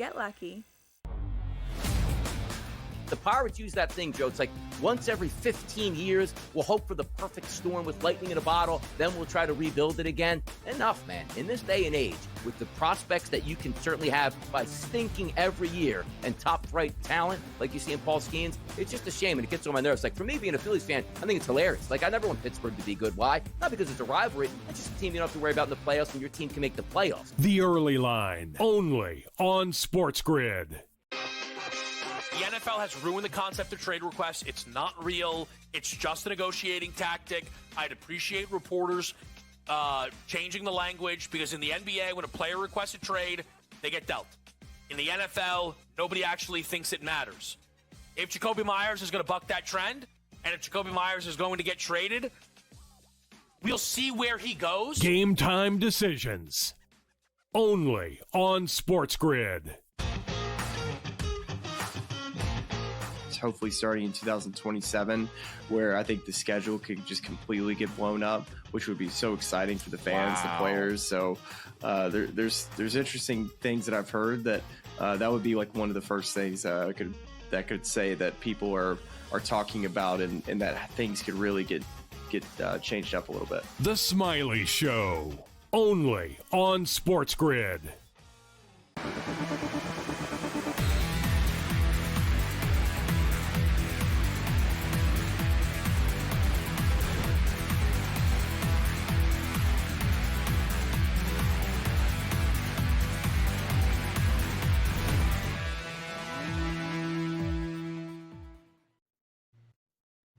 get lucky. The Pirates use that thing, Joe. It's like once every 15 years, we'll hope for the perfect storm with lightning in a bottle, then we'll try to rebuild it again. Enough, man. In this day and age, with the prospects that you can certainly have by stinking every year and top-flight talent like you see in Paul Skeens, it's just a shame, and it gets on my nerves. Like, for me, being a Phillies fan, I think it's hilarious. Like, I never want Pittsburgh to be good. Why? Not because it's a rivalry. It's just a team you don't have to worry about in the playoffs, and your team can make the playoffs. The Early Line, only on SportsGrid. The NFL has ruined the concept of trade requests. It's not real. It's just a negotiating tactic. I'd appreciate reporters changing the language, because in the NBA, when a player requests a trade, they get dealt. In the NFL, nobody actually thinks it matters. If Jacoby Myers is going to buck that trend, and if Jacoby Myers is going to get traded, we'll see where he goes. Game time decisions, only on SportsGrid. Hopefully starting in 2027, where I think the schedule could just completely get blown up, which would be so exciting for the fans, the players. So there's interesting things that I've heard that that would be like one of the first things that could say that people are talking about, and that things could really get changed up a little bit. The Smiley Show, only on SportsGrid.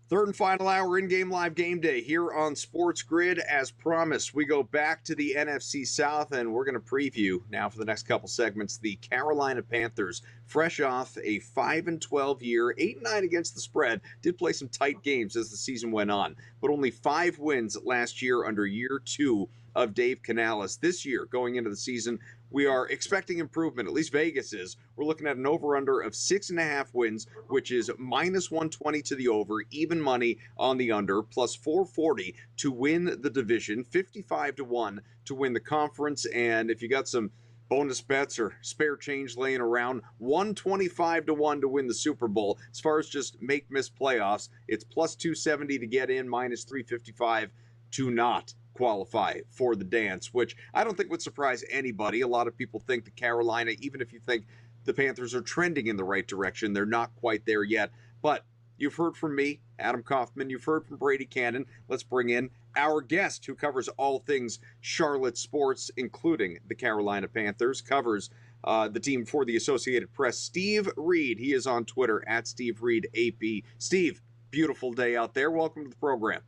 Third and final hour in-game live game day here on Sports Grid. As promised, we go back to the NFC South, and we're going to preview now for the next couple segments the Carolina Panthers, fresh off a 5-12 year, 8-9 against the spread. Did play some tight games as the season went on, but only 5 wins last year under year 2 of Dave Canales. This year, going into the season, we are expecting improvement, at least Vegas is. We're looking at an over-under of 6.5 wins, which is minus 120 to the over, even money on the under, plus 440 to win the division, 55-1 to win the conference, and if you got some bonus bets or spare change laying around, 125-1 to win the Super Bowl. As far as just make-miss playoffs, it's plus 270 to get in, minus 355 to not qualify for the dance, which I don't think would surprise anybody. A lot of people think that Carolina, even if you think the Panthers are trending in the right direction, they're not quite there yet. But you've heard from me, Adam Kaufman. You've heard from Brady Cannon. Let's bring in our guest who covers all things Charlotte sports, including the Carolina Panthers, covers the team for the Associated Press, Steve Reed. He is on Twitter at Steve Reed AP. Steve, beautiful day out there. Welcome to the program.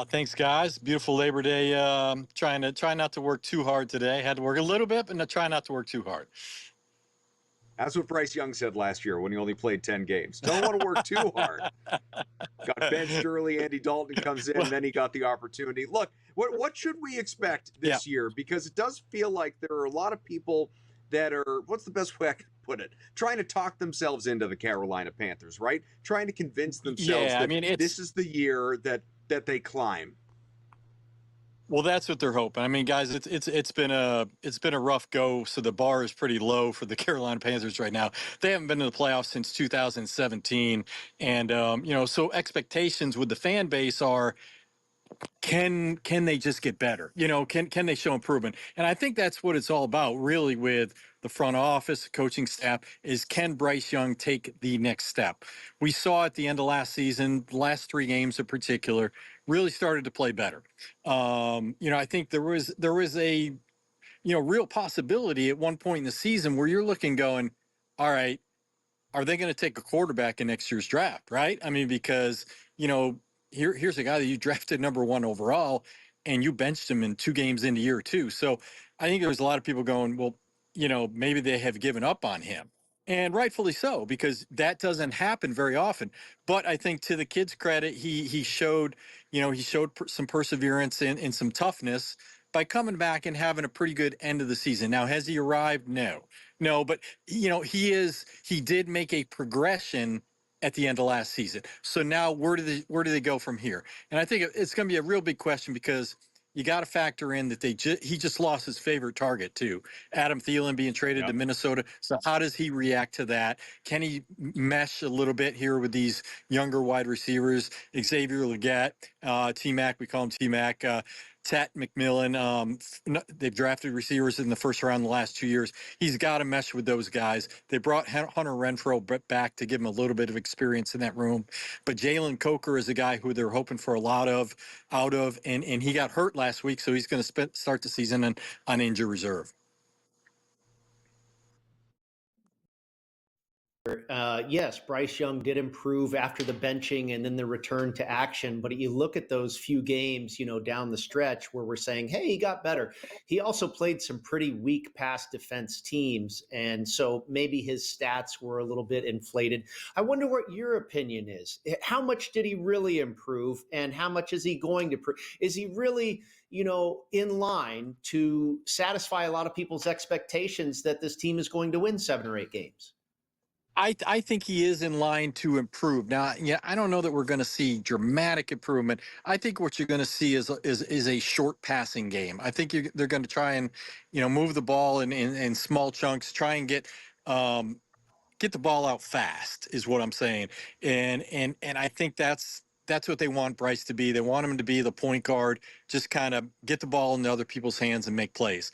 Thanks, guys. Beautiful Labor Day. Try not to work too hard today. Had to work a little bit, but try not to work too hard. That's what Bryce Young said last year when he only played 10 games. Don't want to work too hard. Got benched early. Andy Dalton comes in, and then he got the opportunity. Look, what should we expect this year? Because it does feel like there are a lot of people that are, what's the best way I can put it, trying to talk themselves into the Carolina Panthers, right? Trying to convince themselves that this is the year that they climb. Well, that's what they're hoping. I mean, guys, it's been a rough go. So the bar is pretty low for the Carolina Panthers right now. They haven't been to the playoffs since 2017, and so expectations with the fan base are, can they just get better? Can they show improvement? And I think that's what it's all about, really, with the front office, the coaching staff, is can Bryce Young take the next step? We saw at the end of last season, the last 3 games in particular, really started to play better. I think there was a real possibility at one point in the season where you're looking going, all right, are they going to take a quarterback in next year's draft, right? I mean, because, here's a guy that you drafted number 1 overall and you benched him in 2 games into year 2. So I think there was a lot of people going, well, maybe they have given up on him. And rightfully so, because that doesn't happen very often. But I think to the kid's credit, he showed some perseverance and some toughness by coming back and having a pretty good end of the season. Now, has he arrived? No, but he did make a progression at the end of last season. So now where do they go from here? And I think it's going to be a real big question, because you got to factor in that he just lost his favorite target too, Adam Thielen being traded to Minnesota. So how does he react to that? Can he mesh a little bit here with these younger wide receivers, Xavier Legette, T-Mac, we call him T-Mac, Tat McMillan. They've drafted receivers in the first round the last 2 years. He's got to mesh with those guys. They brought Hunter Renfrow back to give him a little bit of experience in that room. But Jalen Coker is a guy who they're hoping for a lot of, and he got hurt last week, so he's going to start the season on injury reserve. Yes, Bryce Young did improve after the benching and then the return to action. But you look at those few games, down the stretch where we're saying, hey, he got better. He also played some pretty weak pass defense teams. And so maybe his stats were a little bit inflated. I wonder what your opinion is. How much did he really improve? And how much is he going to improve? Is he really, in line to satisfy a lot of people's expectations that this team is going to win 7 or 8 games? I think he is in line to improve. Now, I don't know that we're going to see dramatic improvement. I think what you're going to see is a short passing game. I think they're going to try and, move the ball in small chunks, try and get the ball out fast is what I'm saying. And I think that's what they want Bryce to be. They want him to be the point guard, just kind of get the ball in other people's hands and make plays.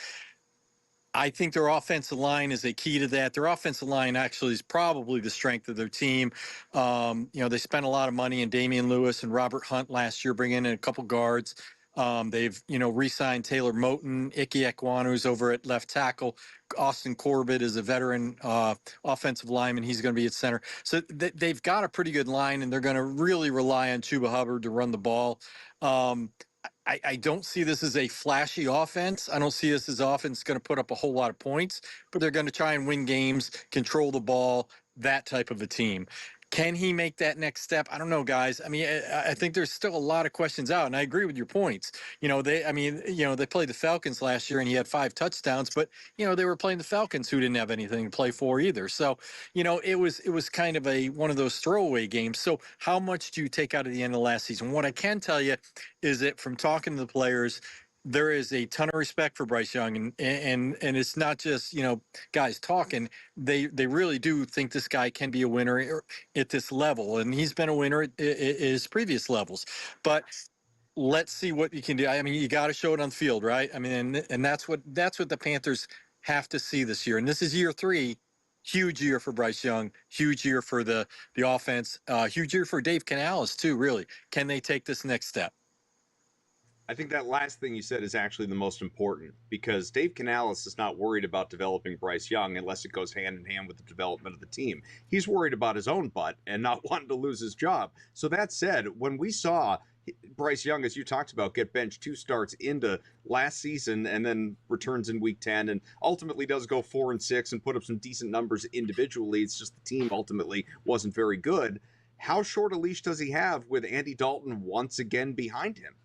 I think their offensive line is a key to that. Their offensive line actually is probably the strength of their team. They spent a lot of money in Damian Lewis and Robert Hunt last year, bringing in a couple guards. They've, re-signed Taylor Moton, Ike Ekwonu's over at left tackle. Austin Corbett is a veteran offensive lineman. He's going to be at center. So they've got a pretty good line, and they're going to really rely on Chuba Hubbard to run the ball. I don't see this as a flashy offense. I don't see this as offense going to put up a whole lot of points, but they're going to try and win games, control the ball, that type of a team. Can he make that next step? I don't know, guys. I mean, I think there's still a lot of questions out, and I agree with your points. They played the Falcons last year, and he had 5 touchdowns, but they were playing the Falcons, who didn't have anything to play for either. So, it was kind of one of those throwaway games. So, how much do you take out of the end of last season? What I can tell you is that from talking to the players, there is a ton of respect for Bryce Young, and it's not just guys talking. They really do think this guy can be a winner at this level, and he's been a winner at his previous levels. But let's see what you can do. I mean, you got to show it on the field, right? I mean, and that's what the Panthers have to see this year. And this is year 3. Huge year for Bryce Young. Huge year for the offense. Huge year for Dave Canales too. Really, can they take this next step? I think that last thing you said is actually the most important, because Dave Canales is not worried about developing Bryce Young unless it goes hand in hand with the development of the team. He's worried about his own butt and not wanting to lose his job. So that said, when we saw Bryce Young, as you talked about, get benched 2 starts into last season and then returns in week 10 and ultimately does go 4-6 and put up some decent numbers individually, it's just the team ultimately wasn't very good. How short a leash does he have with Andy Dalton once again behind him?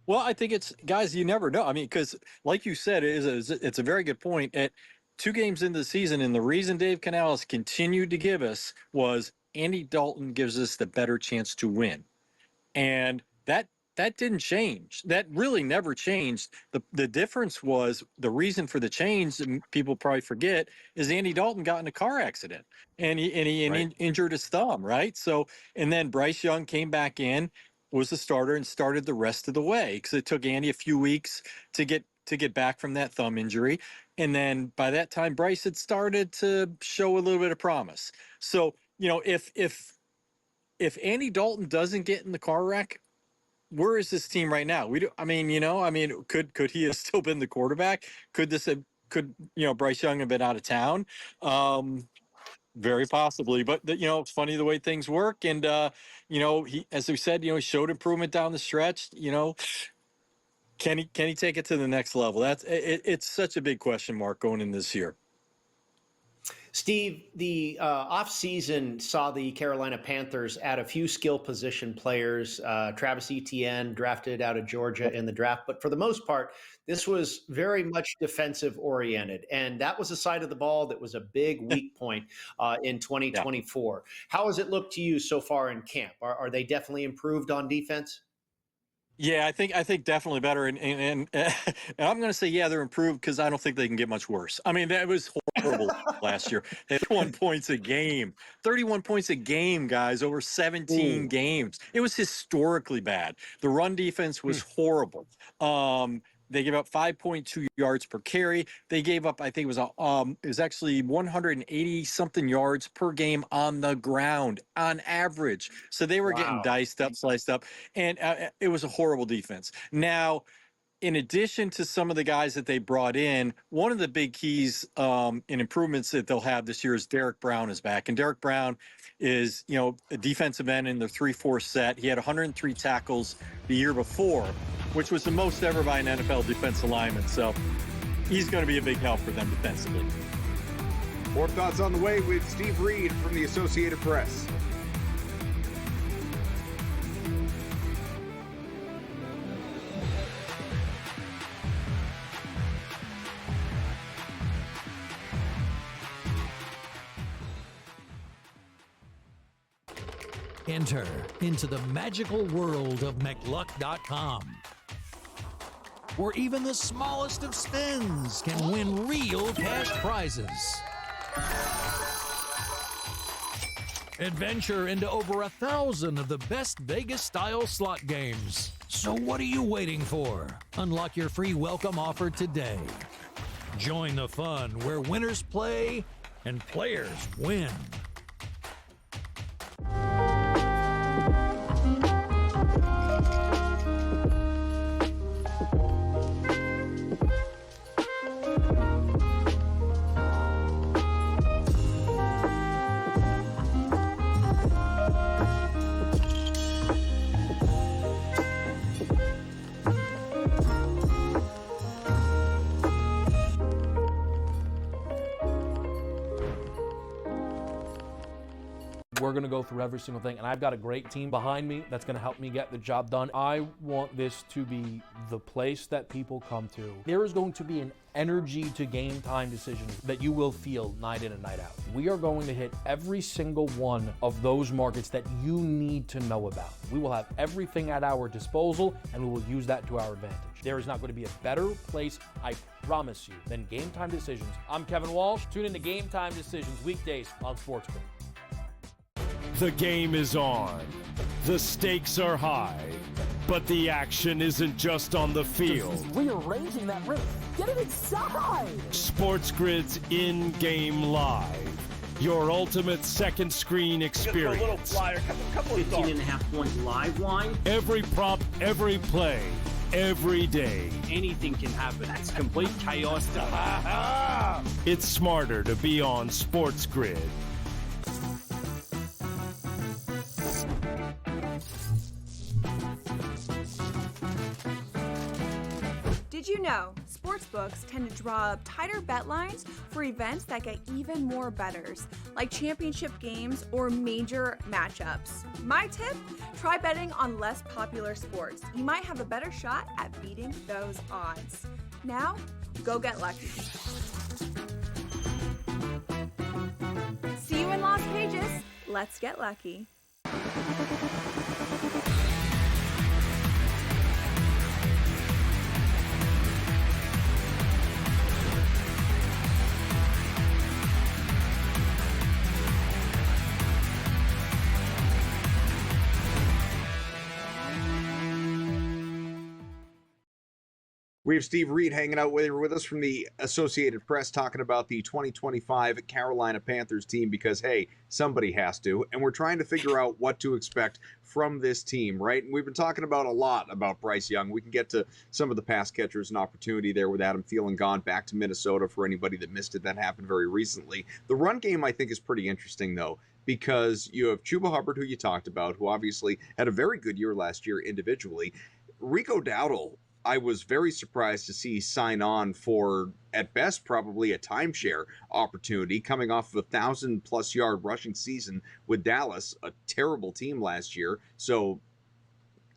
Well, I think it's, guys, you never know. I mean, because like you said, it's a very good point. At 2 games into the season, and the reason Dave Canales continued to give us was Andy Dalton gives us the better chance to win. And that didn't change. That really never changed. The difference was, the reason for the change, and people probably forget, is Andy Dalton got in a car accident and he Right. injured his thumb, right? So, and then Bryce Young came back in, was the starter, and started the rest of the way, because it took Andy a few weeks to get back from that thumb injury. And then by that time, Bryce had started to show a little bit of promise. So, if Andy Dalton doesn't get in the car wreck, where is this team right now? Could he have still been the quarterback? Could Bryce Young have been out of town? Very possibly, but it's funny the way things work. And he, as we said, he showed improvement down the stretch. Can he take it to the next level? It's such a big question mark going in this year. Steve, the offseason saw the Carolina Panthers add a few skill position players. Travis Etienne, drafted out of Georgia in the draft. But for the most part, this was very much defensive oriented. And that was a side of the ball that was a big weak point in 2024. Yeah. How has it looked to you so far in camp? Are they definitely improved on defense? Yeah, I think definitely better, and I'm going to say yeah, they're improved because I don't think they can get much worse. I mean, that was horrible last year. They had 1 points a game, 31 points a game, guys, over 17 Ooh. games. It was historically bad. The run defense was horrible. They gave up 5.2 yards per carry. They gave up, I think it was actually 180 something yards per game on the ground on average. So they were getting Wow. diced up, sliced up, and it was a horrible defense. Now, in addition to some of the guys that they brought in, one of the big keys in improvements that they'll have this year is Derek Brown is back. And Derek Brown is, a defensive end in the 3-4 set. He had 103 tackles the year before, which was the most ever by an NFL defensive lineman. So he's going to be a big help for them defensively. More thoughts on the way with Steve Reed from the Associated Press. Enter into the magical world of McLuck.com, where even the smallest of spins can win real cash prizes. Adventure into over 1,000 of the best Vegas-style slot games. So what are you waiting for? Unlock your free welcome offer today. Join the fun where winners play and players win. We're going to go through every single thing, and I've got a great team behind me that's going to help me get the job done. I want this to be the place that people come to. There is going to be an energy to game time decisions that you will feel night in and night out. We are going to hit every single one of those markets that you need to know about. We will have everything at our disposal, and we will use that to our advantage. There is not going to be a better place, I promise you, than Game Time Decisions. I'm Kevin Walsh. Tune in to Game Time Decisions weekdays on SportsGrid. The game is on. The stakes are high. But the action isn't just on the field. He's rearranging that rim. Get it inside! SportsGrid's in-game live. Your ultimate second screen experience. A little flyer, couple of 15.5-point live line. Every prop, every play, every day. Anything can happen. That's complete chaos. It's smarter to be on SportsGrid. Did you know sportsbooks tend to draw up tighter bet lines for events that get even more bettors, like championship games or major matchups? My tip, try betting on less popular sports. You might have a better shot at beating those odds. Now, go get lucky. See you in Las Vegas. Let's get lucky. We have Steve Reed hanging out with us from the Associated Press talking about the 2025 Carolina Panthers team because, hey, somebody has to. And we're trying to figure out what to expect from this team, right? And we've been talking about a lot about Bryce Young. We can get to some of the pass catchers and opportunity there with Adam Thielen gone back to Minnesota for anybody that missed it. That happened very recently. The run game, I think, is pretty interesting, though, because you have Chuba Hubbard, who you talked about, who obviously had a very good year last year individually. Rico Dowdle, I was very surprised to see sign on for, at best, probably a timeshare opportunity coming off of a 1,000+ yard rushing season with Dallas, a terrible team last year. So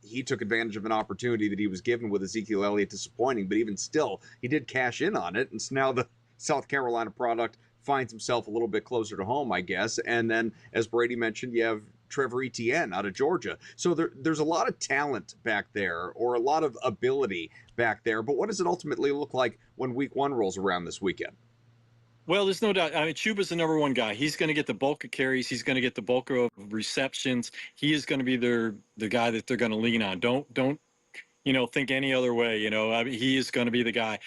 he took advantage of an opportunity that he was given with Ezekiel Elliott disappointing, but even still, he did cash in on it. And so now the South Carolina product finds himself a little bit closer to home, I guess. And then, as Brady mentioned, you have Trevor Etienne out of Georgia. So there's a lot of talent back there, or a lot of ability back there. But what does it ultimately look like when week 1 rolls around this weekend? Well, there's no doubt. I mean, Chuba's the number one guy. He's going to get the bulk of carries. He's going to get the bulk of receptions. He is going to be the guy that they're going to lean on. Don't think any other way. I mean, he is going to be the guy.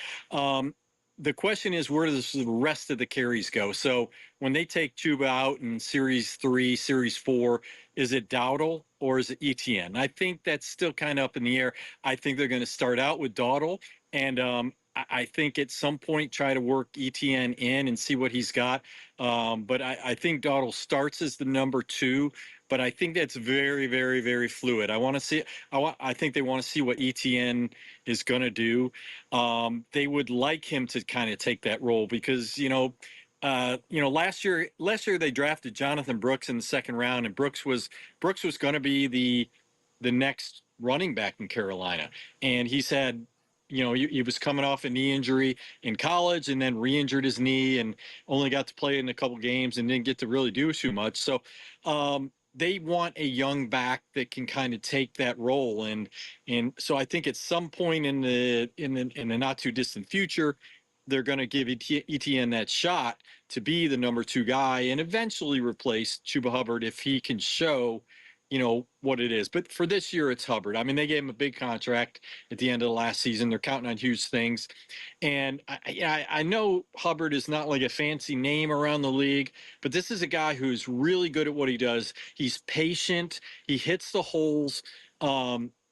The question is, where does the rest of the carries go? So when they take Chuba out in Series 3, Series 4, is it Dowdle or is it Etienne? I think that's still kind of up in the air. I think they're going to start out with Dowdle, and I think at some point try to work Etienne in and see what he's got. But I think Dowdle starts as the number 2, but I think that's very, very, very fluid. I think they want to see what Etienne is going to do. They would like him to kind of take that role because, last year they drafted Jonathan Brooks in the 2nd round, and Brooks was going to be the next running back in Carolina. And he's had, he was coming off a knee injury in college and then re-injured his knee and only got to play in a couple games and didn't get to really do too much. So, they want a young back that can kind of take that role, and so I think at some point in the not too distant future, they're going to give Etienne that shot to be the number 2 guy and eventually replace Chuba Hubbard if he can show, what it is. But for this year, it's Hubbard. I mean, they gave him a big contract at the end of the last season. They're counting on huge things. And I know Hubbard is not like a fancy name around the league, but this is a guy who's really good at what he does. He's patient. He hits the holes.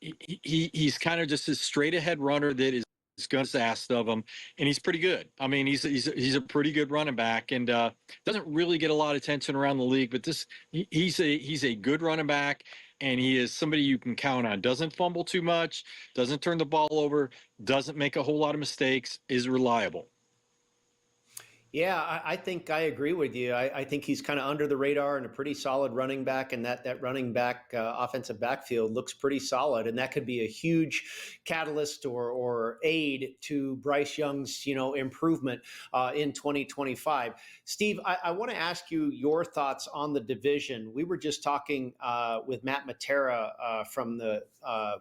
He's kind of just a straight ahead runner that is going to be asked of him, and he's pretty good. I mean, he's a pretty good running back, and doesn't really get a lot of attention around the league. But he's a good running back, and he is somebody you can count on. Doesn't fumble too much, doesn't turn the ball over, doesn't make a whole lot of mistakes, is reliable. Yeah, I think I agree with you. I think he's kind of under the radar and a pretty solid running back, and that running back offensive backfield looks pretty solid, and that could be a huge catalyst or aid to Bryce Young's improvement in 2025. Steve, I want to ask you your thoughts on the division. We were just talking with Matt Matera from the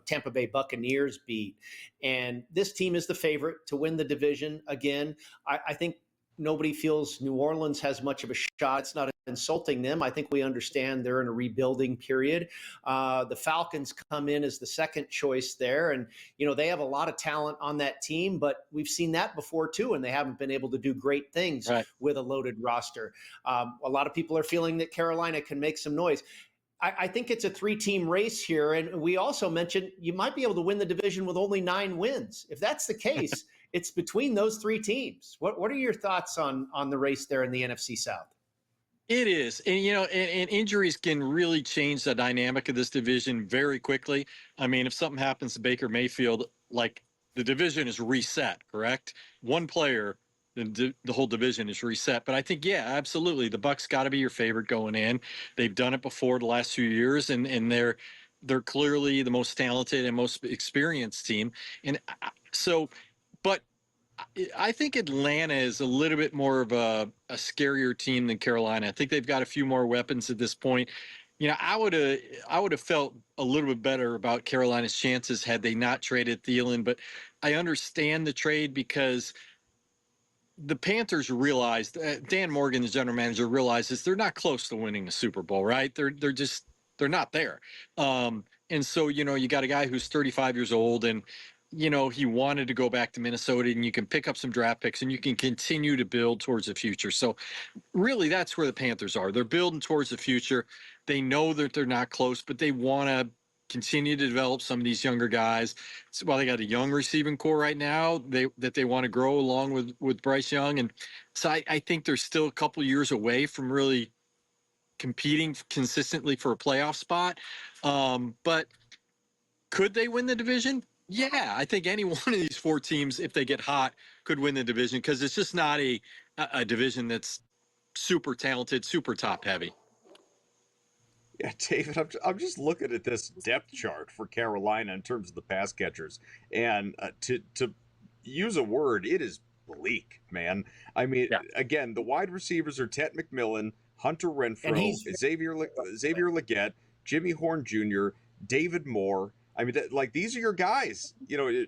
Tampa Bay Buccaneers beat, and this team is the favorite to win the division again. I think nobody feels New Orleans has much of a shot. It's not insulting them. I think we understand they're in a rebuilding period. The Falcons come in as the second choice there. And, they have a lot of talent on that team, but we've seen that before too, and they haven't been able to do great things with a loaded roster. A lot of people are feeling that Carolina can make some noise. I think it's a 3-team race here. And we also mentioned you might be able to win the division with only 9 wins. If that's the case, it's between those 3 teams. What are your thoughts on the race there in the NFC South? It is. And, and injuries can really change the dynamic of this division very quickly. I mean, if something happens to Baker Mayfield, like the division is reset, correct? One player, the whole division is reset. But I think, yeah, absolutely. The Bucs got to be your favorite going in. They've done it before the last few years, and they're clearly the most talented and most experienced team. And so, but I think Atlanta is a little bit more of a scarier team than Carolina. I think they've got a few more weapons at this point. I would have felt a little bit better about Carolina's chances had they not traded Thielen, but I understand the trade because the Panthers realized, Dan Morgan, the general manager, realizes they're not close to winning the Super Bowl, right? They're not there. And so, you got a guy who's 35 years old and, he wanted to go back to Minnesota, and you can pick up some draft picks and you can continue to build towards the future. So really that's where the Panthers are. They're building towards the future. They know that they're not close, but they want to continue to develop some of these younger guys. So while they got a young receiving core right now, they want to grow along with Bryce Young. And so I think they're still a couple years away from really competing consistently for a playoff spot. But could they win the division? Yeah, I think any one of these 4 teams, if they get hot, could win the division because it's just not a division that's super talented, super top heavy. Yeah, David, I'm just looking at this depth chart for Carolina in terms of the pass catchers, and to use a word, it is bleak, man. I mean, again, the wide receivers are Ted McMillan, Hunter Renfrow, Xavier Legette, Jimmy Horn Jr., David Moore. I mean, these are your guys. You know,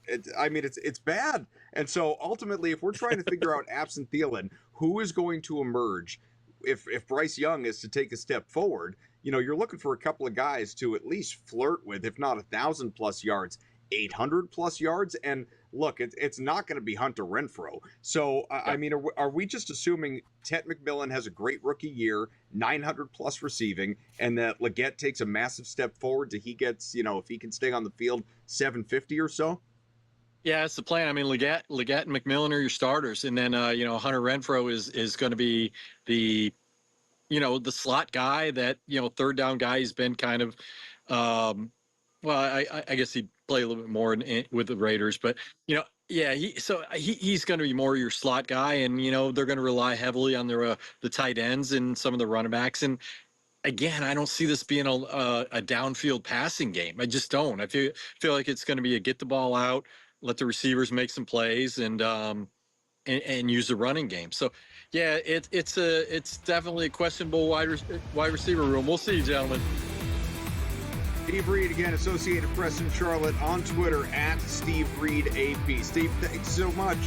it's bad. And so ultimately, if we're trying to figure out, absent Thielen, who is going to emerge if Bryce Young is to take a step forward, you know, you're looking for a couple of guys to at least flirt with, if not 1,000+ yards, 800+ yards. And look, it's not going to be Hunter Renfrow. So, I mean, are we just assuming Ted McMillan has a great rookie year, 900+ receiving, and that Legette takes a massive step forward to he gets, you know, if he can stay on the field, 750 or so? Yeah, that's the plan. I mean, Legette and McMillan are your starters, and then you know, Hunter Renfrow is going to be the, you know, the slot guy, that, you know, third down guy. He's been kind of, well, I guess he'd play a little bit more with the Raiders, but you know, yeah, he's going to be more your slot guy, and you know, they're going to rely heavily on their the tight ends and some of the running backs. And again, I don't see this being a downfield passing game. I just don't. I feel like it's going to be a get the ball out, let the receivers make some plays, and use the running game. So, yeah, it's definitely a questionable wide receiver room. We'll see, gentlemen. Steve Reed, again, Associated Press in Charlotte, on Twitter at Steve Reed AP. Steve, thanks so much.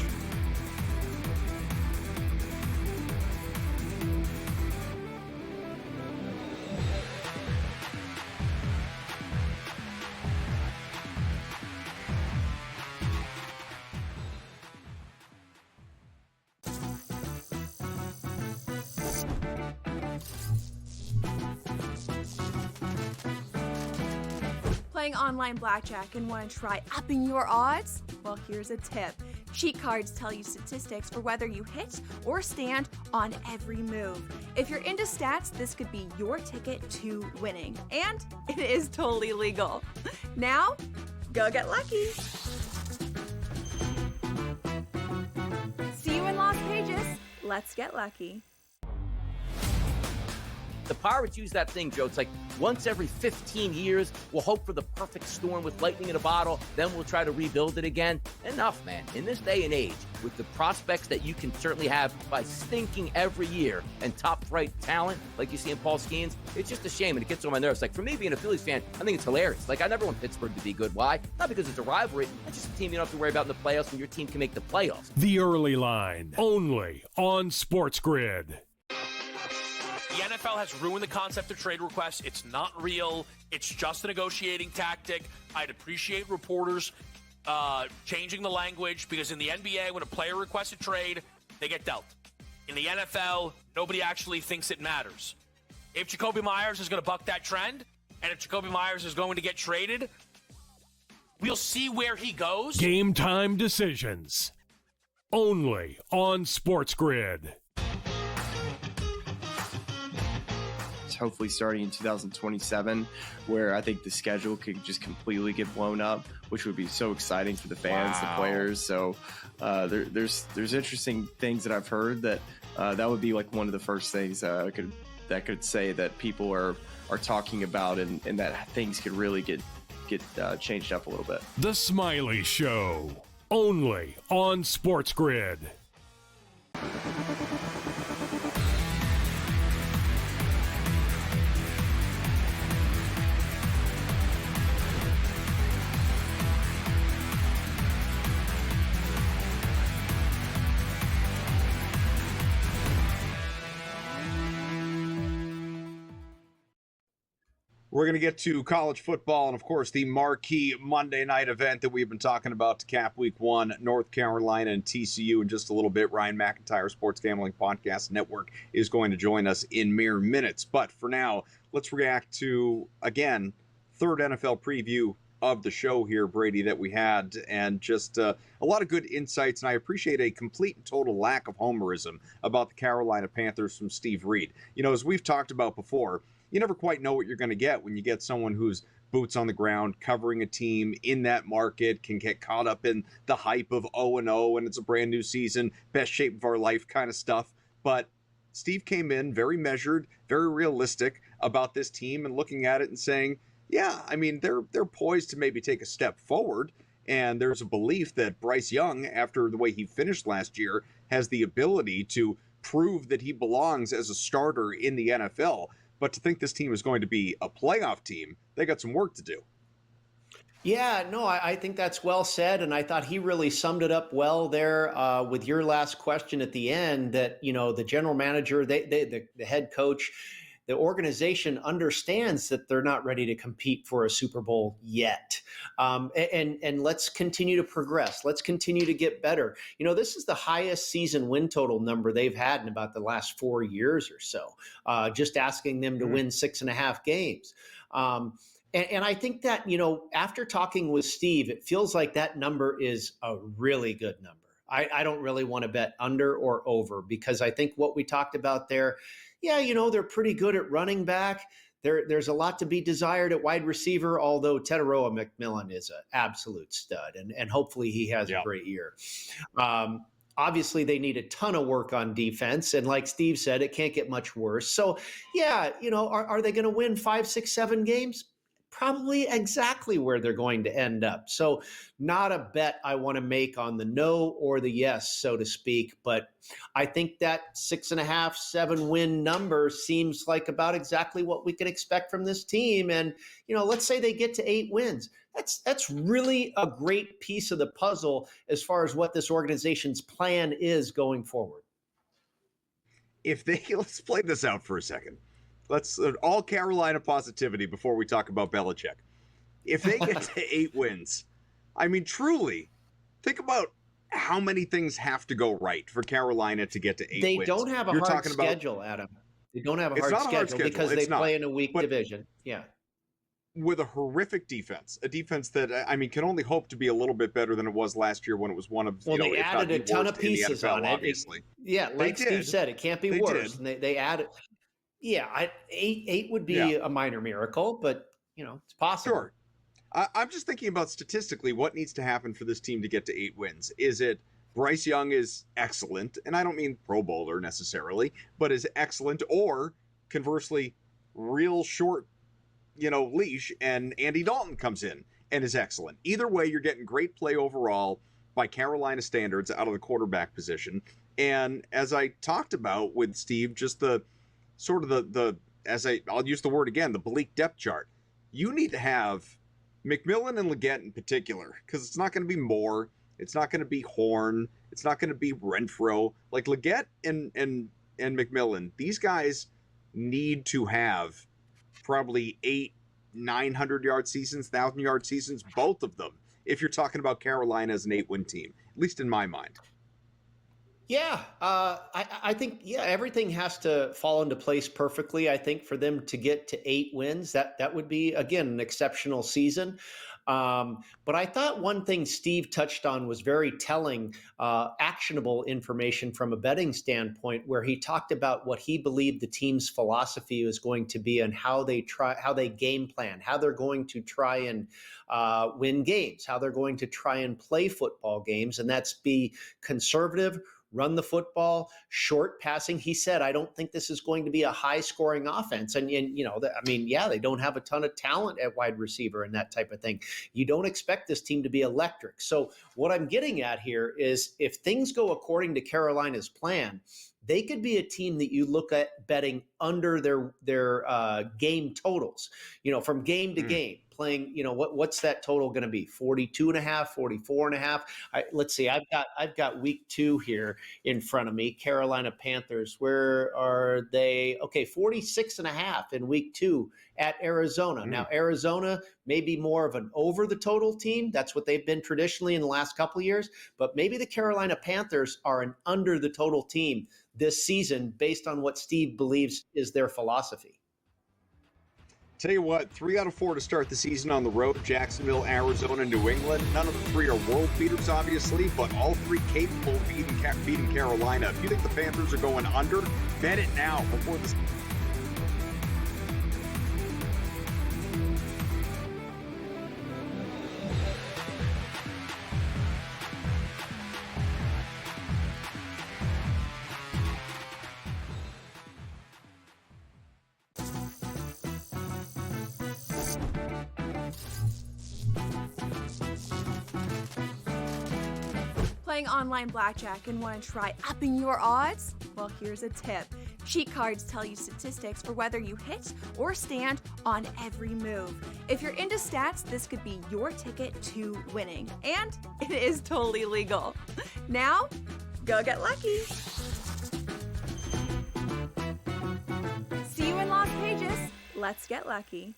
Playing online blackjack and want to try upping your odds? Well, here's a tip. Cheat cards tell you statistics for whether you hit or stand on every move. If you're into stats, this could be your ticket to winning. And it is totally legal. Now, go get lucky. See you in Las Vegas. Let's get lucky. The Pirates use that thing, Joe. It's like once every 15 years, we'll hope for the perfect storm with lightning in a bottle, then we'll try to rebuild it again. Enough, man. In this day and age, with the prospects that you can certainly have by stinking every year and top-flight talent like you see in Paul Skeens, it's just a shame, and it gets on my nerves. Like, for me, being a Phillies fan, I think it's hilarious. Like, I never want Pittsburgh to be good. Why? Not because it's a rivalry. It's just a team you don't have to worry about in the playoffs, and your team can make the playoffs. The Early Line, only on SportsGrid. The NFL has ruined the concept of trade requests. It's not real. It's just a negotiating tactic. I'd appreciate reporters changing the language, because in the NBA, when a player requests a trade, they get dealt. In the NFL, nobody actually thinks it matters. If Jacoby Myers is going to buck that trend, and if Jacoby Myers is going to get traded, we'll see where he goes. Game time decisions, only on SportsGrid. Hopefully starting in 2027, where I think the schedule could just completely get blown up, which would be so exciting for the fans, the players. So there's interesting things that I've heard that that would be like one of the first things that could say that people are talking about, and that things could really get changed up a little bit. The Smiley Show, only on SportsGrid. We're going to get to college football and, of course, the marquee Monday night event that we've been talking about to cap week one, North Carolina and TCU, in just a little bit. Ryan McIntyre, Sports Gambling Podcast Network, is going to join us in mere minutes. But for now, let's react to, again, third NFL preview of the show here, Brady, that we had, and just a lot of good insights. And I appreciate a complete and total lack of homerism about the Carolina Panthers from Steve Reed. You know, as we've talked about before, you never quite know what you're going to get when you get someone who's boots on the ground, covering a team in that market, can get caught up in the hype of 0-0 and it's a brand new season, best shape of our life kind of stuff. But Steve came in very measured, very realistic about this team, and looking at it and saying, yeah, I mean, they're poised to maybe take a step forward. And there's a belief that Bryce Young, after the way he finished last year, has the ability to prove that he belongs as a starter in the NFL. But to think this team is going to be a playoff team, they got some work to do. Yeah, no, I think that's well said. And I thought he really summed it up well there with your last question at the end that, the general manager, the head coach, the organization understands that they're not ready to compete for a Super Bowl yet. And let's continue to progress. Let's continue to get better. This is the highest season win total number they've had in about the last 4 years or so, just asking them to win 6.5 games. And I think that, after talking with Steve, it feels like that number is a really good number. I don't really want to bet under or over because I think what we talked about there, they're pretty good at running back. There's a lot to be desired at wide receiver, although Teteroa McMillan is an absolute stud, and hopefully he has a great year. Obviously, they need a ton of work on defense. And like Steve said, it can't get much worse. So, are they going to win 5, 6, 7 games? Probably exactly where they're going to end up. So not a bet I want to make on the no or the yes, so to speak. But I think that 6.5, 7 win number seems like about exactly what we can expect from this team. And, let's say they get to 8 wins. That's really a great piece of the puzzle as far as what this organization's plan is going forward. Let's play this out for a second. Let's all Carolina positivity before we talk about Belichick. If they get to 8 wins, I mean, truly, think about how many things have to go right for Carolina to get to 8 wins. They don't have a hard schedule, Adam. They don't have a hard schedule because they play in a weak division. Yeah. With a horrific defense, a defense that, can only hope to be a little bit better than it was last year when it was one of, they added a ton of pieces on it. Obviously. Like Steve said, it can't be worse. And they added. Yeah, 8 would be a minor miracle, but, it's possible. Sure. I'm just thinking about statistically what needs to happen for this team to get to 8 wins. Is it Bryce Young is excellent, and I don't mean Pro Bowler necessarily, but is excellent, or conversely, real short, leash, and Andy Dalton comes in and is excellent. Either way, you're getting great play overall by Carolina standards out of the quarterback position. And as I talked about with Steve, just the sort of I'll use the word again, the bleak depth chart. You need to have McMillan and Leggett in particular, because it's not going to be Moore, it's not going to be Horn, it's not going to be Renfro. Like Leggett and McMillan, these guys need to have probably 900-yard seasons, 1,000-yard seasons, both of them, if you're talking about Carolina as an 8-win team, at least in my mind. Yeah, I think everything has to fall into place perfectly. I think for them to get to 8 wins, that would be again an exceptional season. But I thought one thing Steve touched on was very telling, actionable information from a betting standpoint, where he talked about what he believed the team's philosophy was going to be and how they game plan, how they're going to try and win games, how they're going to try and play football games, and that's be conservative, run the football, short passing. He said, I don't think this is going to be a high scoring offense. And they don't have a ton of talent at wide receiver and that type of thing. You don't expect this team to be electric. So what I'm getting at here is if things go according to Carolina's plan, they could be a team that you look at betting under their game totals, from game to game. Playing, what's that total going to be? 42.5, 44.5. Let's see. I've got week 2 here in front of me. Carolina Panthers. Where are they? Okay, 46.5 in week 2 at Arizona. Now Arizona may be more of an over the total team. That's what they've been traditionally in the last couple of years. But maybe the Carolina Panthers are an under the total team this season based on what Steve believes is their philosophy. Tell you what, 3 out of 4 to start the season on the road: Jacksonville, Arizona, New England. None of the 3 are world beaters, obviously, but all 3 capable of beating Carolina. If you think the Panthers are going under, bet it now before the playing online blackjack and want to try upping your odds? Well, here's a tip. Cheat cards tell you statistics for whether you hit or stand on every move. If you're into stats, this could be your ticket to winning. And it is totally legal. Now, go get lucky. See you in Las Vegas. Let's get lucky.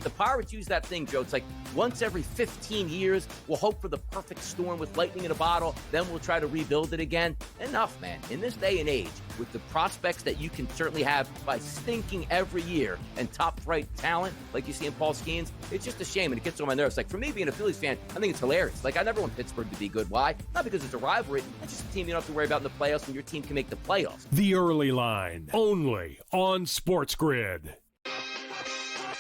The Pirates use that thing, Joe. It's like once every 15 years, we'll hope for the perfect storm with lightning in a bottle, then we'll try to rebuild it again. Enough, man. In this day and age, with the prospects that you can certainly have by stinking every year and top-flight talent like you see in Paul Skeens, it's just a shame, and it gets on my nerves. Like, for me, being a Phillies fan, I think it's hilarious. Like, I never want Pittsburgh to be good. Why? Not because it's a rivalry. It's just a team you don't have to worry about in the playoffs, and your team can make the playoffs. The Early Line, only on SportsGrid.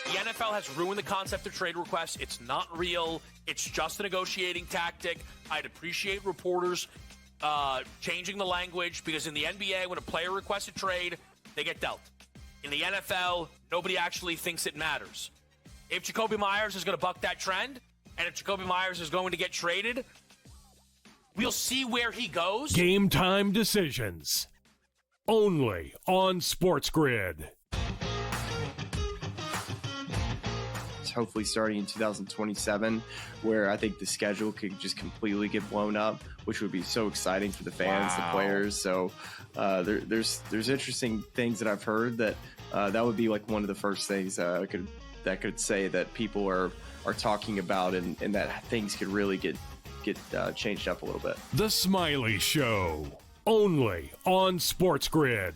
The NFL has ruined the concept of trade requests. It's not real. It's just a negotiating tactic. I'd appreciate reporters changing the language, because in the NBA, when a player requests a trade, they get dealt. In the NFL, nobody actually thinks it matters. If Jacoby Myers is going to buck that trend, and if Jacoby Myers is going to get traded, we'll see where he goes. Game time decisions, only on SportsGrid. Hopefully starting in 2027, where I think the schedule could just completely get blown up, which would be so exciting for the fans, the players. So there's interesting things that I've heard that that would be like one of the first things that could say that people are talking about, and that things could really get changed up a little bit. The Smiley Show, only on SportsGrid.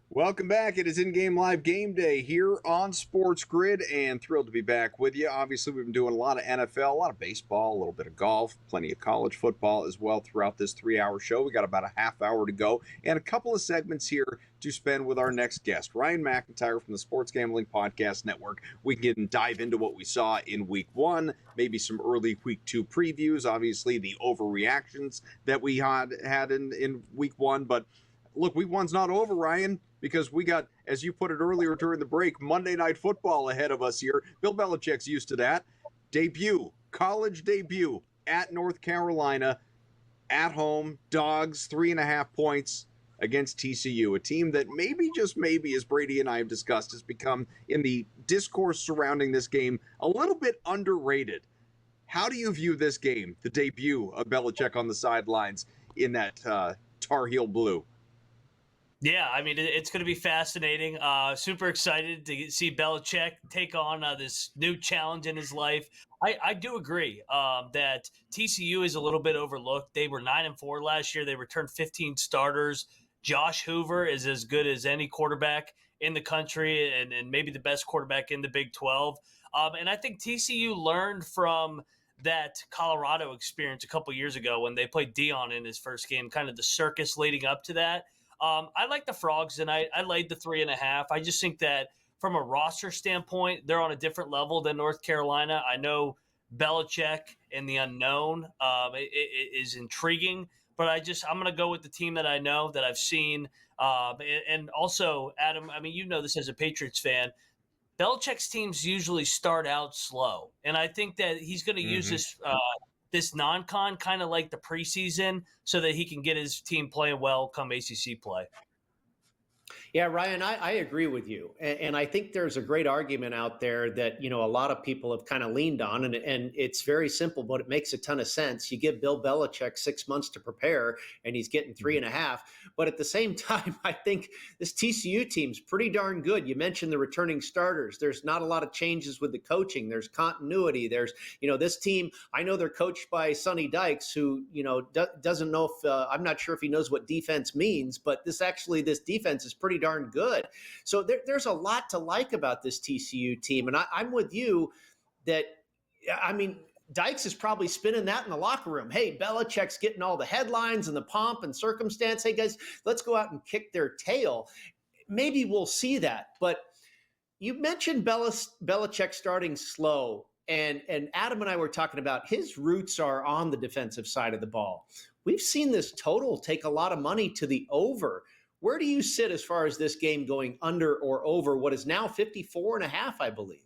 Welcome back. It is in-game live game day here on SportsGrid, and thrilled to be back with you. Obviously, we've been doing a lot of NFL, a lot of baseball, a little bit of golf, plenty of college football as well throughout this 3-hour show. We got about a half hour to go and a couple of segments here to spend with our next guest, Ryan McIntyre from the Sports Gambling Podcast Network. We can dive into what we saw in Week 1, maybe some early Week 2 previews, obviously the overreactions that we had in Week 1. But look, Week 1's not over, Ryan, because we got, as you put it earlier during the break, Monday Night Football ahead of us here. Bill Belichick's used to that. College debut at North Carolina, at home, Dogs, 3.5 points against TCU, a team that maybe, just maybe, as Brady and I have discussed, has become, in the discourse surrounding this game, a little bit underrated. How do you view this game, the debut of Belichick on the sidelines in that Tar Heel blue? Yeah, I mean, it's going to be fascinating. Super excited to see Belichick take on this new challenge in his life. I do agree that TCU is a little bit overlooked. They were 9-4 last year. They returned 15 starters. Josh Hoover is as good as any quarterback in the country, and maybe the best quarterback in the Big 12. And I think TCU learned from that Colorado experience a couple years ago when they played Deion in his first game, kind of the circus leading up to that. I like the Frogs, and I laid the 3.5. I just think that from a roster standpoint, they're on a different level than North Carolina. I know Belichick and the unknown is intriguing, but I'm going to go with the team that I know, that I've seen. And also, Adam, I mean, you know this as a Patriots fan, Belichick's teams usually start out slow, and I think that he's going to use this non-con kind of like the preseason so that he can get his team playing well come ACC play. Yeah, Ryan, I agree with you. And I think there's a great argument out there that, a lot of people have kind of leaned on, and it's very simple, but it makes a ton of sense. You give Bill Belichick 6 months to prepare, and he's getting 3.5. But at the same time, I think this TCU team's pretty darn good. You mentioned the returning starters. There's not a lot of changes with the coaching. There's continuity. There's, this team, I know they're coached by Sonny Dykes, who, doesn't know if, I'm not sure if he knows what defense means, but this defense is pretty darn good. So there's a lot to like about this TCU team. And I'm with you that, I mean, Dykes is probably spinning that in the locker room. Hey, Belichick's getting all the headlines and the pomp and circumstance. Hey, guys, let's go out and kick their tail. Maybe we'll see that. But You mentioned Belichick starting slow, and Adam and I were talking about his roots are on the defensive side of the ball. We've seen this total take a lot of money to the over. Where do you sit as far as this game going under or over what is now 54.5, I believe?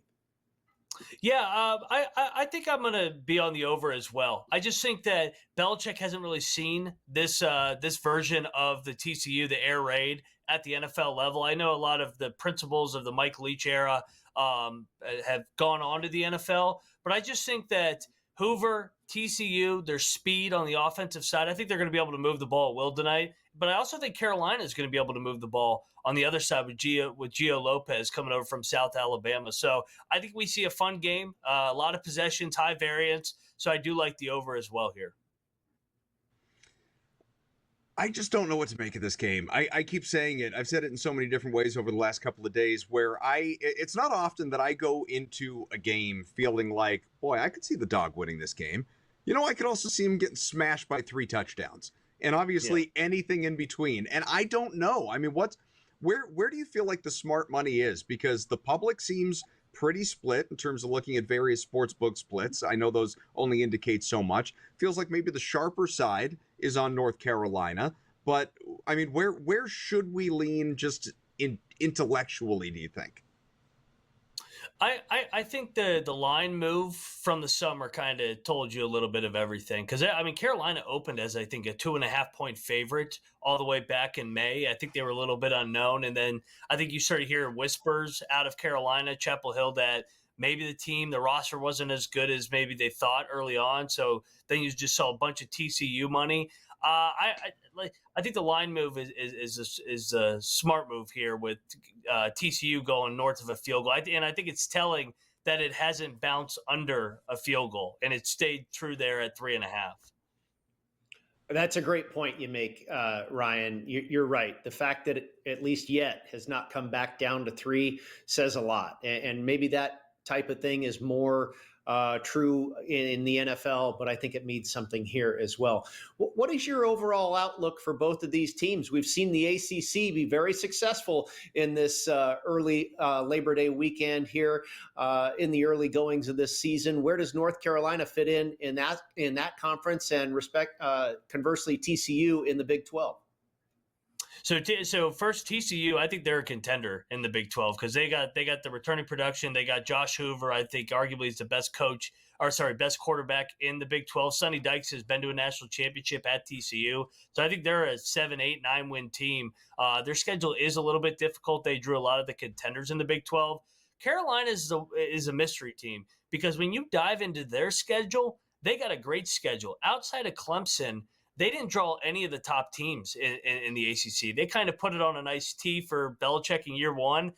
Yeah, I think I'm going to be on the over as well. I just think that Belichick hasn't really seen this this version of the TCU, the air raid, at the NFL level. I know a lot of the principles of the Mike Leach era have gone on to the NFL, but I just think that Hoover, TCU, their speed on the offensive side, I think they're going to be able to move the ball at will tonight. But I also think Carolina is going to be able to move the ball on the other side with Gio Lopez coming over from South Alabama. So I think we see a fun game, a lot of possessions, high variance. So I do like the over as well here. I just don't know what to make of this game. I keep saying it. I've said it in so many different ways over the last couple of days where it's not often that I go into a game feeling like, boy, I could see the dog winning this game. You know, I could also see him getting smashed by 3 touchdowns and obviously anything in between. And I don't know. I mean, where do you feel like the smart money is? Because the public seems pretty split in terms of looking at various sportsbook splits. I know those only indicate so much. Feels like maybe the sharper side is on North Carolina, but I mean, where should we lean just intellectually, do you think? I think the line move from the summer kind of told you a little bit of everything. Because, I mean, Carolina opened as, I think, a 2.5-point favorite all the way back in May. I think they were a little bit unknown. And then I think you started hearing whispers out of Carolina, Chapel Hill, that maybe the roster wasn't as good as maybe they thought early on. So then you just saw a bunch of TCU money. I think the line move is a smart move here with TCU going north of a field goal. And I think it's telling that it hasn't bounced under a field goal and it stayed through there at 3.5. That's a great point you make, Ryan. You're right. The fact that it, at least yet, has not come back down to 3 says a lot. And maybe that type of thing is more true in the NFL, but I think it means something here as well. What is your overall outlook for both of these teams? We've seen the ACC be very successful in this early Labor Day weekend here in the early goings of this season. Where does North Carolina fit in that conference, and conversely TCU in the Big 12? So first, TCU, I think they're a contender in the Big 12 because they got the returning production. They got Josh Hoover. I think arguably is the best best quarterback in the Big 12. Sonny Dykes has been to a national championship at TCU. So I think they're a 7, 8, 9 win team. Their schedule is a little bit difficult. They drew a lot of the contenders in the Big 12. Carolina is a mystery team because when you dive into their schedule, they got a great schedule. Outside of Clemson, they didn't draw any of the top teams in the ACC. They kind of put it on a nice tee for Belichick in year one,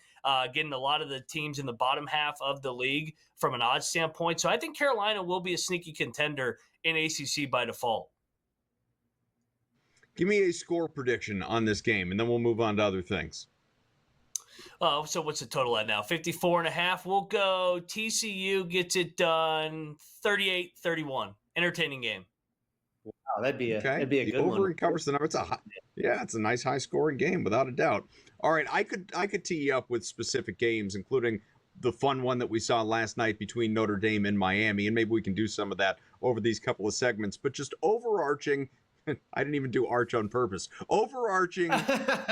getting a lot of the teams in the bottom half of the league from an odds standpoint. So I think Carolina will be a sneaky contender in ACC by default. Give me a score prediction on this game, and then we'll move on to other things. So what's the total at now? 54.5. We'll go TCU gets it done 38-31. Entertaining game. Wow, that'd be a good the one. over and covers the number. It's a nice high scoring game without a doubt. All right, I could tee you up with specific games, including the fun one that we saw last night between Notre Dame and Miami, and maybe we can do some of that over these couple of segments. But just overarching, I didn't even do arch on purpose. Overarching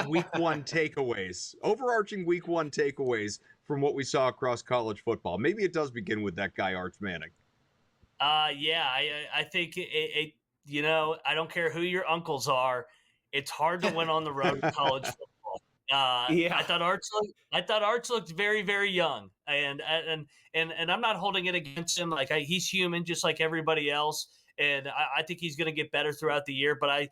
week one takeaways. Overarching week one takeaways from what we saw across college football. Maybe it does begin with that guy Arch Manning. I think you know, I don't care who your uncles are. It's hard to win on the road in college football. I thought Arch looked very, very young, and I'm not holding it against him. Like he's human, just like everybody else, and I think he's going to get better throughout the year. But I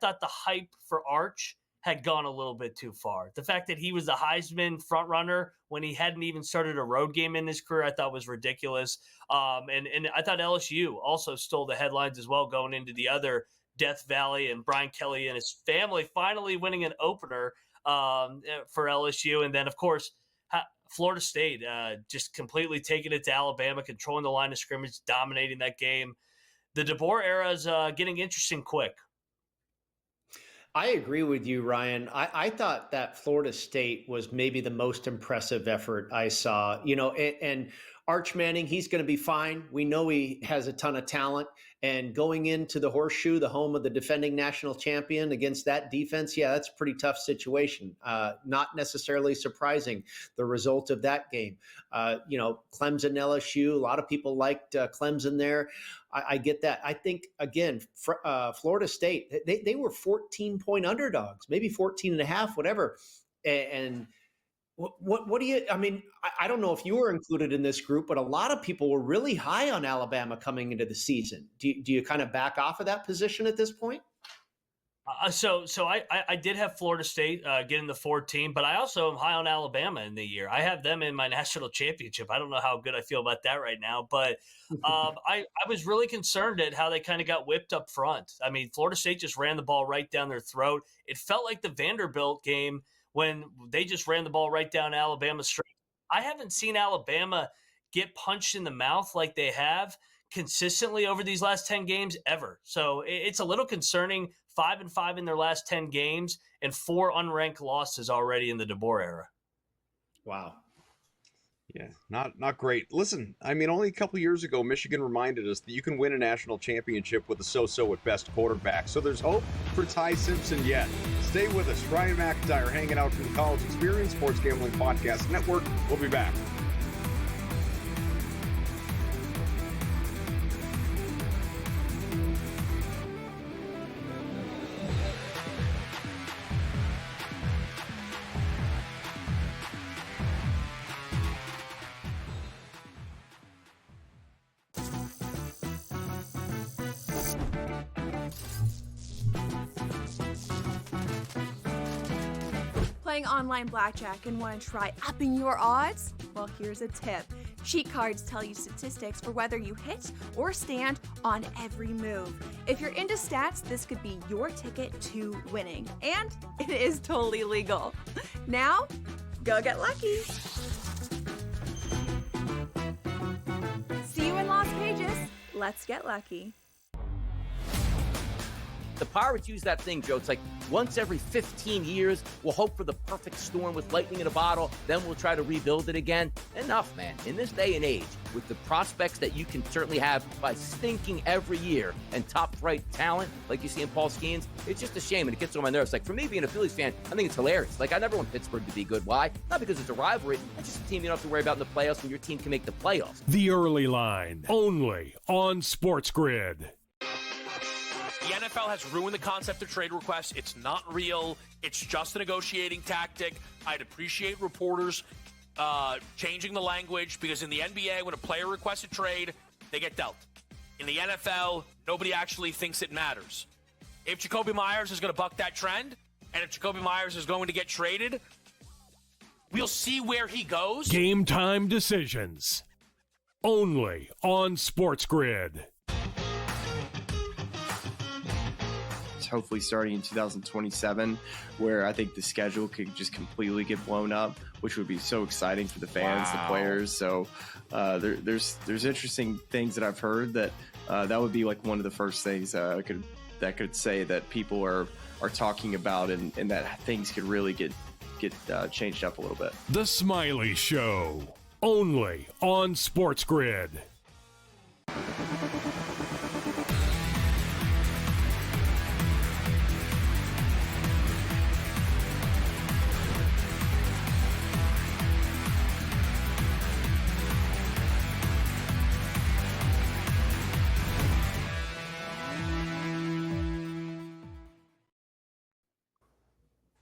thought the hype for Arch had gone a little bit too far. The fact that he was the Heisman frontrunner when he hadn't even started a road game in his career, I thought was ridiculous. And I thought LSU also stole the headlines as well going into the other Death Valley, and Brian Kelly and his family finally winning an opener for LSU. And then, of course, Florida State just completely taking it to Alabama, controlling the line of scrimmage, dominating that game. The DeBoer era is getting interesting quick. I agree with you, Ryan. I thought that Florida State was maybe the most impressive effort I saw. And Arch Manning, he's going to be fine. We know he has a ton of talent. And going into the Horseshoe, the home of the defending national champion, against that defense, yeah, that's a pretty tough situation. Not necessarily surprising, the result of that game. Clemson, LSU, a lot of people liked Clemson there. I get that. I think, again, Florida State, they were 14-point underdogs, maybe 14 and a half, whatever. And what do you, I mean, I don't know if you were included in this group, but a lot of people were really high on Alabama coming into the season. Do you kind of back off of that position at this point? So I did have Florida State getting the 14, but I also am high on Alabama in the year. I have them in my national championship. I don't know how good I feel about that right now, but I was really concerned at how they kind of got whipped up front. I mean, Florida State just ran the ball right down their throat. It felt like the Vanderbilt game when they just ran the ball right down Alabama's throat. I haven't seen Alabama get punched in the mouth like they have consistently over these last 10 games ever. So it's a little concerning. 5-5 in their last 10 games and 4 unranked losses already in the DeBoer era. Wow. Yeah, not great. Listen, I mean, only a couple years ago, Michigan reminded us that you can win a national championship with a so-so at best quarterback. So there's hope for Ty Simpson yet. Stay with us. Ryan McIntyre hanging out from the College Experience Sports Gambling Podcast Network. We'll be back. Playing online blackjack and want to try upping your odds? Well, here's a tip. Cheat cards tell you statistics for whether you hit or stand on every move. If you're into stats, this could be your ticket to winning. And it is totally legal. Now, go get lucky. See you in Las Vegas. Let's get lucky. The Pirates use that thing, Joe. It's like once every 15 years, we'll hope for the perfect storm with lightning in a bottle, then we'll try to rebuild it again. Enough, man. In this day and age, with the prospects that you can certainly have by stinking every year and top-flight talent like you see in Paul Skeens, it's just a shame, and it gets on my nerves. Like, for me, being a Phillies fan, I think it's hilarious. Like, I never want Pittsburgh to be good. Why? Not because it's a rivalry. It's just a team you don't have to worry about in the playoffs, and your team can make the playoffs. The Early Line, only on SportsGrid. The NFL has ruined the concept of trade requests. It's not real. It's just a negotiating tactic. I'd appreciate reporters changing the language, because in the NBA, when a player requests a trade, they get dealt. In the NFL, nobody actually thinks it matters. If Jacoby Myers is going to buck that trend, and if Jacoby Myers is going to get traded, we'll see where he goes. Game time decisions, only on SportsGrid. Hopefully starting in 2027, where I think the schedule could just completely get blown up, which would be so exciting for the fans, the players. So there's interesting things that I've heard that that would be like one of the first things that could say that people are talking about, and that things could really get changed up a little bit. The Smiley Show, only on SportsGrid.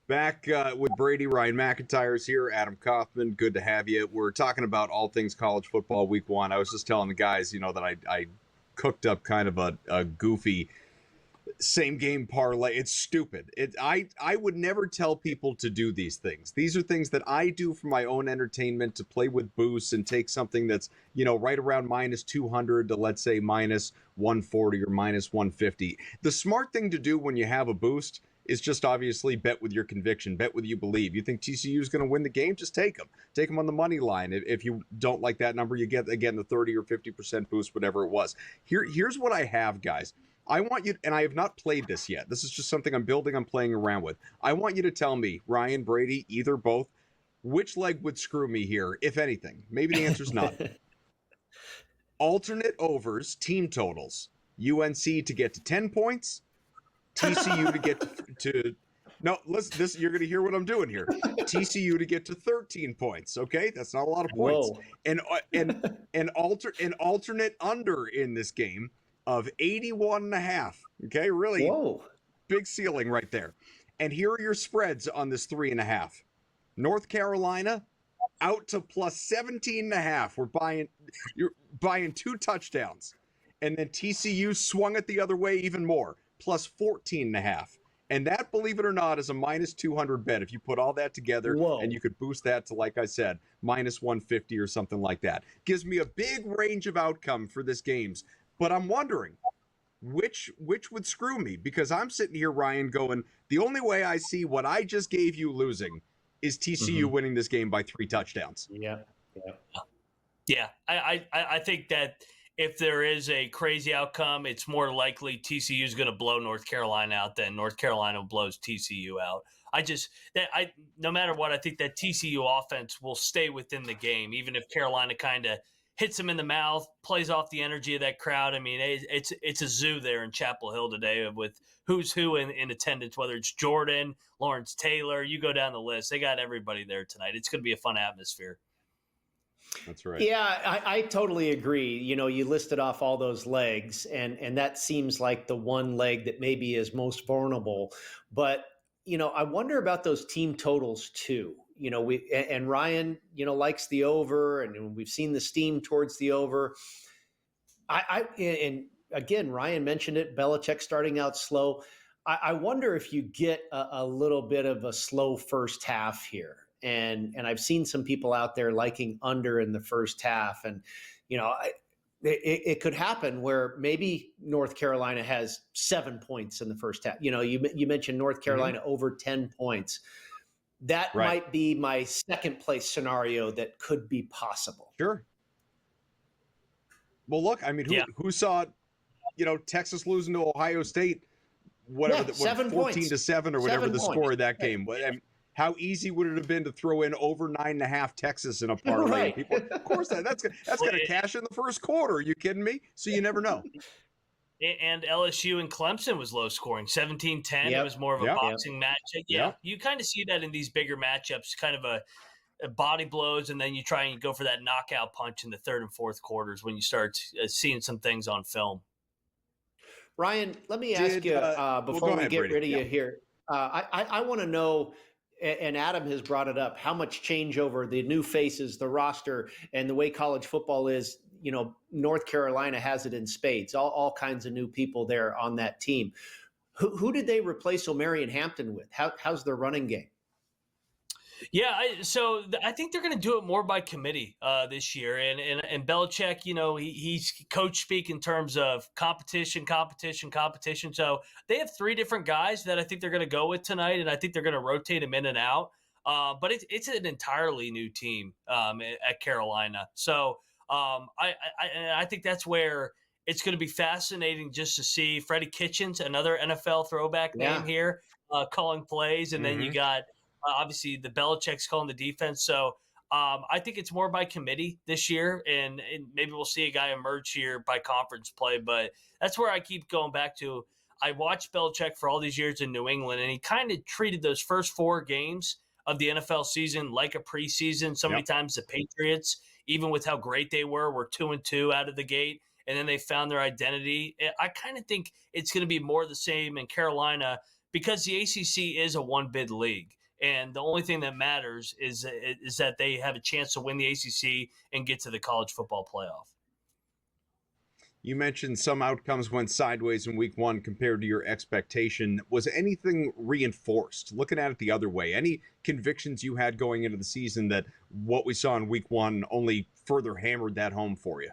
Back with Brady. Ryan McIntyre's here. Adam Kaufman, good to have you. We're talking about all things college football week one. I was just telling the guys, that I cooked up kind of a goofy same game parlay. It's stupid. I would never tell people to do these things. These are things that I do for my own entertainment, to play with boosts and take something that's, right around minus 200 to, let's say, minus 140 or minus 150. The smart thing to do when you have a boost is just obviously bet with your conviction, bet with you believe. You think TCU is going to win the game? Just take them. Take them on the money line. If you don't like that number, you get, again, the 30 or 50% boost, whatever it was. Here's what I have, guys. I want you, and I have not played this yet. This is just something I'm building, I'm playing around with. I want you to tell me, Ryan, Brady, either, both, which leg would screw me here, if anything. Maybe the answer's none. Alternate overs, team totals. UNC to get to 10 points, TCU to get to no, listen, this you're going to hear what I'm doing here. TCU to get to 13 points, okay? That's not a lot of points. Whoa. And alternate under in this game of 81.5. Okay? Really Whoa. Big ceiling right there. And here are your spreads on this 3.5. North Carolina out to plus 17.5. You're buying 2 touchdowns. And then TCU swung it the other way even more, plus 14.5. And that, believe it or not, is a minus 200 bet if you put all that together. Whoa. And you could boost that to, like I said, minus 150 or something like that. Gives me a big range of outcome for this games. But I'm wondering, which would screw me? Because I'm sitting here, Ryan, going, the only way I see what I just gave you losing is TCU winning this game by 3 touchdowns. Yeah. I think that if there is a crazy outcome, it's more likely TCU is going to blow North Carolina out than North Carolina blows TCU out. No matter what, I think that TCU offense will stay within the game, even if Carolina kind of hits them in the mouth, plays off the energy of that crowd. I mean, it's a zoo there in Chapel Hill today with who's who in attendance, whether it's Jordan, Lawrence Taylor, you go down the list. They got everybody there tonight. It's going to be a fun atmosphere. That's right. Yeah, I totally agree. You know, you listed off all those legs, and that seems like the one leg that maybe is most vulnerable. But, you know, I wonder about those team totals too. You know, and Ryan, you know, likes the over, and we've seen the steam towards the over. And again, Ryan mentioned it, Belichick starting out slow. I wonder if you get a little bit of a slow first half here. And I've seen some people out there liking under in the first half. And, you know, it could happen where maybe North Carolina has 7 points in the first half. You know, you mentioned North Carolina over 10 points. That might be my second place scenario that could be possible. Sure. Well, look, I mean, who saw, you know, Texas losing to Ohio State, whatever, 14-7 or whatever the score of that game. How easy would it have been to throw in over 9.5 Texas in a parlay? Right. People, of course, that's going to cash in the first quarter. Are you kidding me? So you never know. And LSU and Clemson was low scoring, 17-10. Yep. It was more of a boxing matchup. Yeah, you kind of see that in these bigger matchups, kind of a body blows, and then you try and go for that knockout punch in the third and fourth quarters when you start seeing some things on film. Ryan, let me ask you before we get rid of you here. I want to know, and Adam has brought it up, how much changeover, the new faces, the roster, and the way college football is. You know, North Carolina has it in spades, all kinds of new people there on that team. Who did they replace O'Marion Hampton with? How's their running game? Yeah, I think they're going to do it more by committee this year. And Belichick, you know, he's coach speak in terms of competition. So they have 3 different guys that I think they're going to go with tonight, and I think they're going to rotate them in and out. But it's an entirely new team at Carolina. So I think that's where it's going to be fascinating just to see Freddie Kitchens, another NFL throwback name here, calling plays. And then you got obviously the Belichick's calling the defense. So I think it's more by committee this year, and maybe we'll see a guy emerge here by conference play. But that's where I keep going back to. I watched Belichick for all these years in New England, and he kind of treated those first 4 games of the NFL season like a preseason. So many times the Patriots, even with how great they were 2-2 out of the gate, and then they found their identity. I kind of think it's going to be more the same in Carolina because the ACC is a one-bid league, and the only thing that matters is that they have a chance to win the ACC and get to the college football playoff. You mentioned some outcomes went sideways in week 1 compared to your expectation. Was anything reinforced? Looking at it the other way, any convictions you had going into the season that what we saw in week 1 only further hammered that home for you?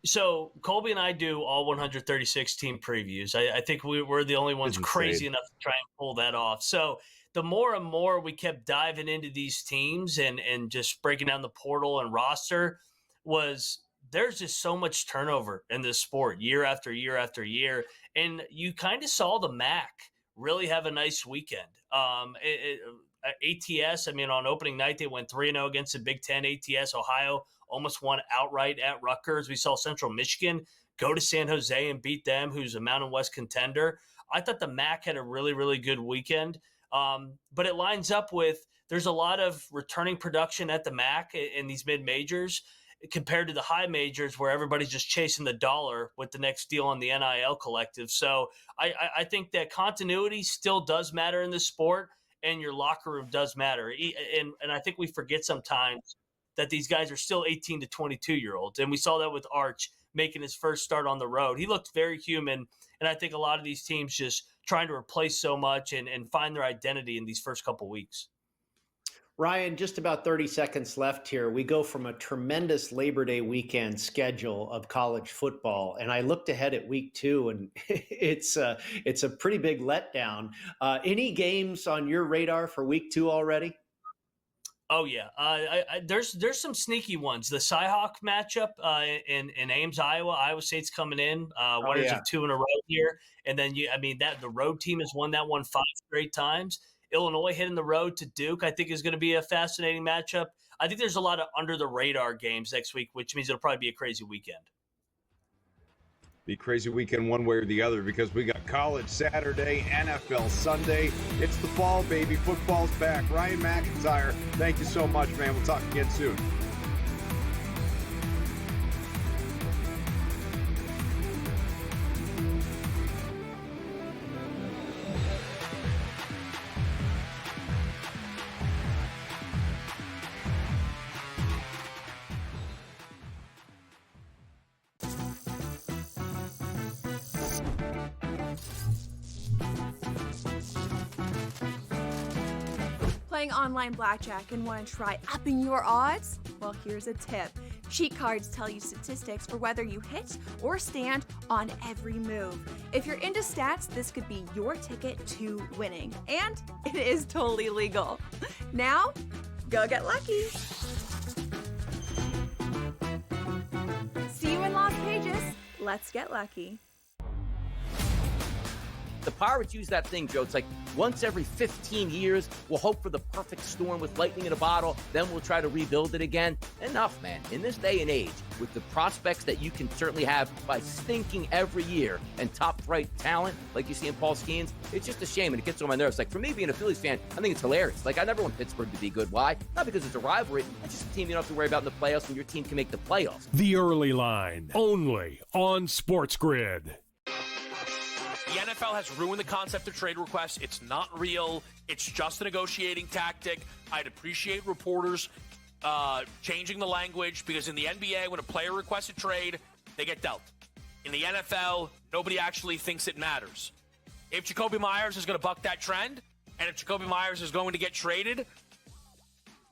So Colby and I do all 136 team previews. I think we're the only ones crazy enough to try and pull that off. So the more and more we kept diving into these teams and just breaking down the portal and roster was there's just so much turnover in this sport year after year after year. And you kind of saw the MAC really have a nice weekend. ATS, I mean, on opening night, they went 3-0 against the Big Ten. ATS, Ohio, almost won outright at Rutgers. We saw Central Michigan go to San Jose and beat them, who's a Mountain West contender. I thought the MAC had a really, really good weekend. But it lines up with, there's a lot of returning production at the MAC in these mid-majors compared to the high majors where everybody's just chasing the dollar with the next deal on the NIL collective. So I think that continuity still does matter in this sport, and your locker room does matter. And I think we forget sometimes that these guys are still 18 to 22-year-olds. And we saw that with Arch making his first start on the road. He looked very human, and I think a lot of these teams just trying to replace so much and find their identity in these first couple weeks. Ryan, just about 30 seconds left here. We go from a tremendous Labor Day weekend schedule of college football, and I looked ahead at week 2, and it's a pretty big letdown. Any games on your radar for week 2 already? Oh yeah, there's some sneaky ones. The Cyhawk matchup in Ames, Iowa. Iowa State's coming in, winners of 2 in a row here, and then the road team has won that one 5 straight times. Illinois hitting the road to Duke, I think, is going to be a fascinating matchup. I think there's a lot of under the radar games next week, which means it'll probably be a crazy weekend. Be crazy weekend one way or the other, because we got college Saturday, NFL Sunday. It's the fall, baby. Football's back. Ryan McIntyre, thank you so much, man. We'll talk again soon. Playing online blackjack and want to try upping your odds? Well, here's a tip. Cheat cards tell you statistics for whether you hit or stand on every move. If you're into stats, this could be your ticket to winning. And it is totally legal. Now, go get lucky. See you in Las Vegas. Let's get lucky. The Pirates use that thing, Joe. It's like once every 15 years, we'll hope for the perfect storm with lightning in a bottle, then we'll try to rebuild it again. Enough, man. In this day and age, with the prospects that you can certainly have by stinking every year and top-flight talent like you see in Paul Skeens, it's just a shame, and it gets on my nerves. Like, for me, being a Phillies fan, I think it's hilarious. Like, I never want Pittsburgh to be good. Why? Not because it's a rivalry. It's just a team you don't have to worry about in the playoffs, and your team can make the playoffs. The Early Line, only on SportsGrid. The NFL has ruined the concept of trade requests. It's not real. It's just a negotiating tactic. I'd appreciate reporters changing the language, because in the NBA, when a player requests a trade, they get dealt. In the NFL, nobody actually thinks it matters. If Jacoby Myers is going to buck that trend, and if Jacoby Myers is going to get traded,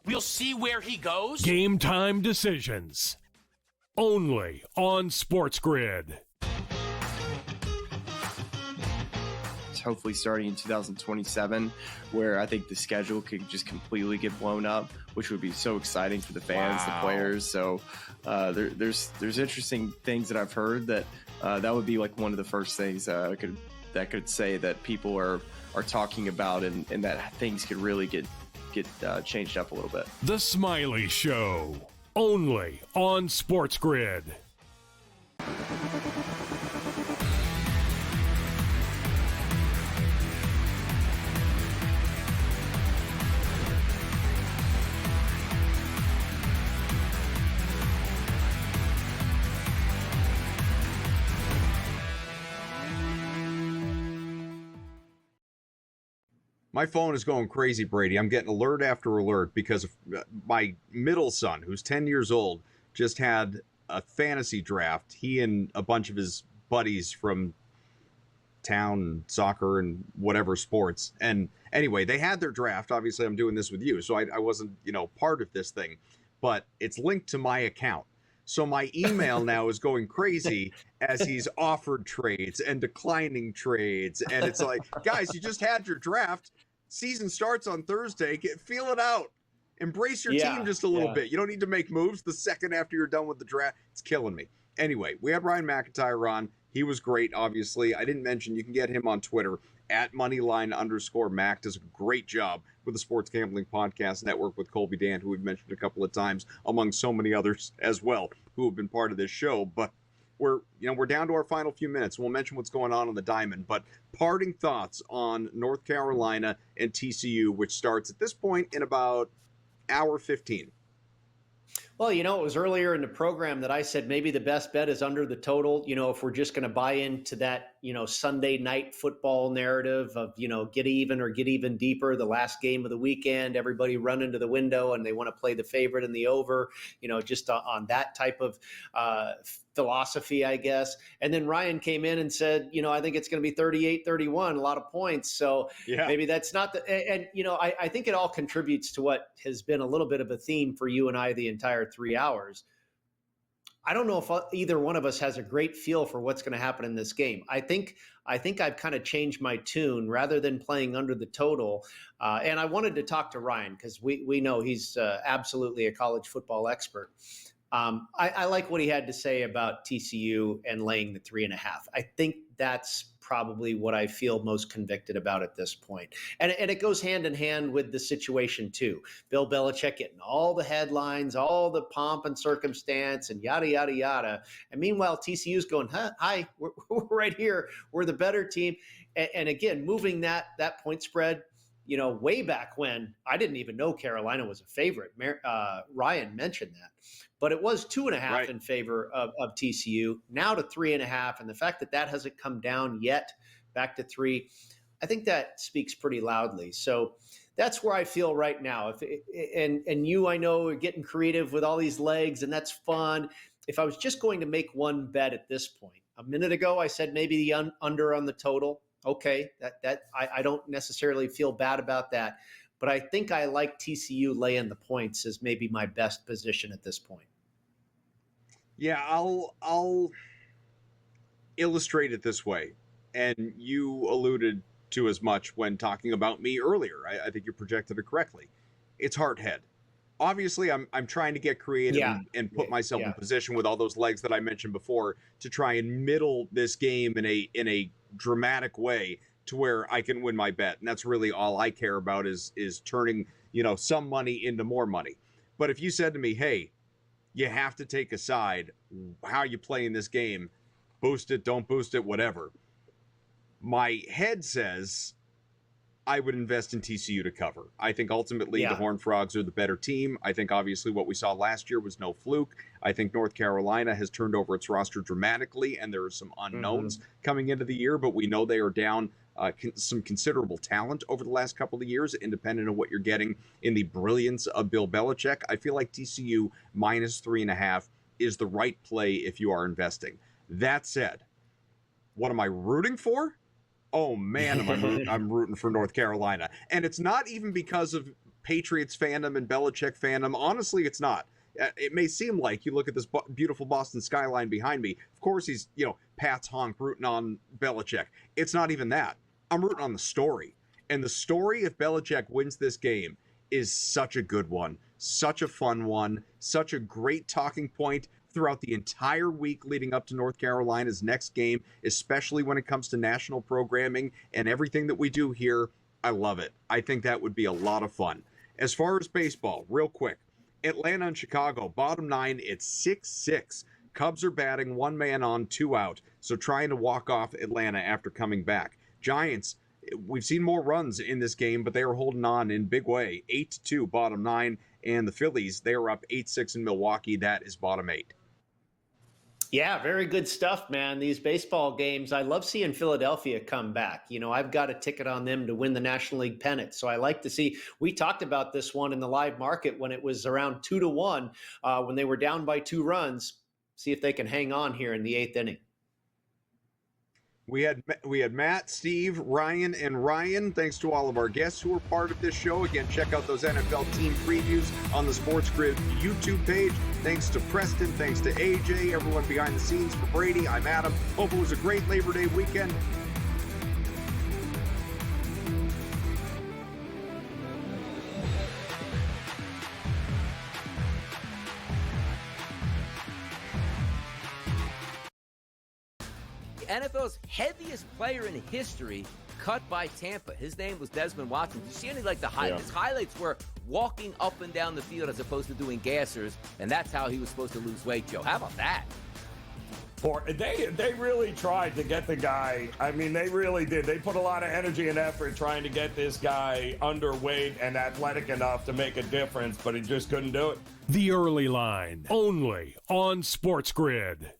we'll see where he goes. Game time decisions, only on SportsGrid. Hopefully starting in 2027, where I think the schedule could just completely get blown up, which would be so exciting for the fans, the players. So there's interesting things that I've heard that that would be like one of the first things that could say that people are talking about, and that things could really get changed up a little bit. The Smiley Show, only on SportsGrid. My phone is going crazy, Brady. I'm getting alert after alert because my middle son, who's 10 years old, just had a fantasy draft. He and a bunch of his buddies from town, soccer and whatever sports. And anyway, they had their draft. Obviously, I'm doing this with you, so I wasn't, part of this thing. But it's linked to my account. So my email now is going crazy as he's offered trades and declining trades. And it's like, guys, you just had your draft. Season starts on Thursday. Feel it out. Embrace your Yeah, team just a little yeah. bit. You don't need to make moves the second after you're done with the draft. It's killing me. Anyway, we had Ryan McIntyre on. He was great, obviously. I didn't mention you can get him on Twitter at Moneyline_Mac. Does a great job with the Sports Gambling Podcast Network with Colby Dan, who we've mentioned a couple of times, among so many others as well who have been part of this show. But we're down to our final few minutes. We'll mention what's going on the diamond. But parting thoughts on North Carolina and TCU, which starts at this point in about hour 15. Well, it was earlier in the program that I said maybe the best bet is under the total. If we're just going to buy into that, Sunday night football narrative of, get even or get even deeper, the last game of the weekend, everybody run into the window and they want to play the favorite and the over, just on that type of philosophy, I guess. And then Ryan came in and said, I think it's going to be 38-31, a lot of points. So maybe that's not and I think it all contributes to what has been a little bit of a theme for you and I the entire 3 hours. I don't know if either one of us has a great feel for what's going to happen in this game. I think I've kind of changed my tune rather than playing under the total. And I wanted to talk to Ryan because we know he's absolutely a college football expert. I like what he had to say about TCU and laying the 3.5. I think that's probably what I feel most convicted about at this point. And it goes hand in hand with the situation too. Bill Belichick getting all the headlines, all the pomp and circumstance and yada, yada, yada. And meanwhile, TCU's going, hi, we're right here. We're the better team. And again, moving that point spread, way back when, I didn't even know Carolina was a favorite. Ryan mentioned that. But it was 2.5 in favor of TCU, now to 3.5. And the fact that hasn't come down yet back to 3, I think that speaks pretty loudly. So that's where I feel right now. And you, I know, are getting creative with all these legs, and that's fun. If I was just going to make one bet at this point, a minute ago, I said maybe the under on the total. Okay, I don't necessarily feel bad about that. But I think I like TCU laying the points as maybe my best position at this point. Yeah, I'll illustrate it this way. And you alluded to as much when talking about me earlier. I think you projected it correctly. It's heart head. Obviously, I'm trying to get creative and put myself in position with all those legs that I mentioned before to try and middle this game in a dramatic way to where I can win my bet. And that's really all I care about is turning, some money into more money. But if you said to me, hey, you have to take a side, how you play in this game, boost it, don't boost it, whatever. My head says I would invest in TCU to cover. I think ultimately the Horned Frogs are the better team. I think obviously what we saw last year was no fluke. I think North Carolina has turned over its roster dramatically, and there are some unknowns coming into the year, but we know they are down some considerable talent over the last couple of years, independent of what you're getting in the brilliance of Bill Belichick. I feel like TCU minus 3.5 is the right play if you are investing. That said, what am I rooting for? Oh man, I'm rooting for North Carolina. And it's not even because of Patriots fandom and Belichick fandom. Honestly, it's not. It may seem like you look at this beautiful Boston skyline behind me. Of course, he's, Pat's honk rooting on Belichick. It's not even that. I'm rooting on the story. And the story, if Belichick wins this game, is such a good one, such a fun one, such a great talking point throughout the entire week leading up to North Carolina's next game, especially when it comes to national programming and everything that we do here. I love it. I think that would be a lot of fun. As far as baseball, real quick, Atlanta and Chicago, bottom 9, it's 6-6. Cubs are batting 1 man on, 2 out, so trying to walk off Atlanta after coming back. Giants, we've seen more runs in this game, but they are holding on in big way. 8-2, bottom 9, and the Phillies, they are up 8-6 in Milwaukee. That is bottom 8. Yeah, very good stuff, man. These baseball games, I love seeing Philadelphia come back. I've got a ticket on them to win the National League pennant. So I like to see, we talked about this one in the live market when it was around 2-1, when they were down by 2 runs. See if they can hang on here in the 8th inning. We had Matt, Steve, Ryan, and Ryan. Thanks to all of our guests who were part of this show. Again, check out those NFL team previews on the SportsGrid YouTube page. Thanks to Preston. Thanks to AJ, everyone behind the scenes. For Brady, I'm Adam. Hope it was a great Labor Day weekend. NFL's heaviest player in history cut by Tampa. His name was Desmond Watson. Did you see any, like, the highlights? His highlights were walking up and down the field as opposed to doing gassers, and that's how he was supposed to lose weight, Joe. How about that? They really tried to get the guy. I mean, they really did. They put a lot of energy and effort trying to get this guy underweight and athletic enough to make a difference, but he just couldn't do it. The Early Line, only on SportsGrid.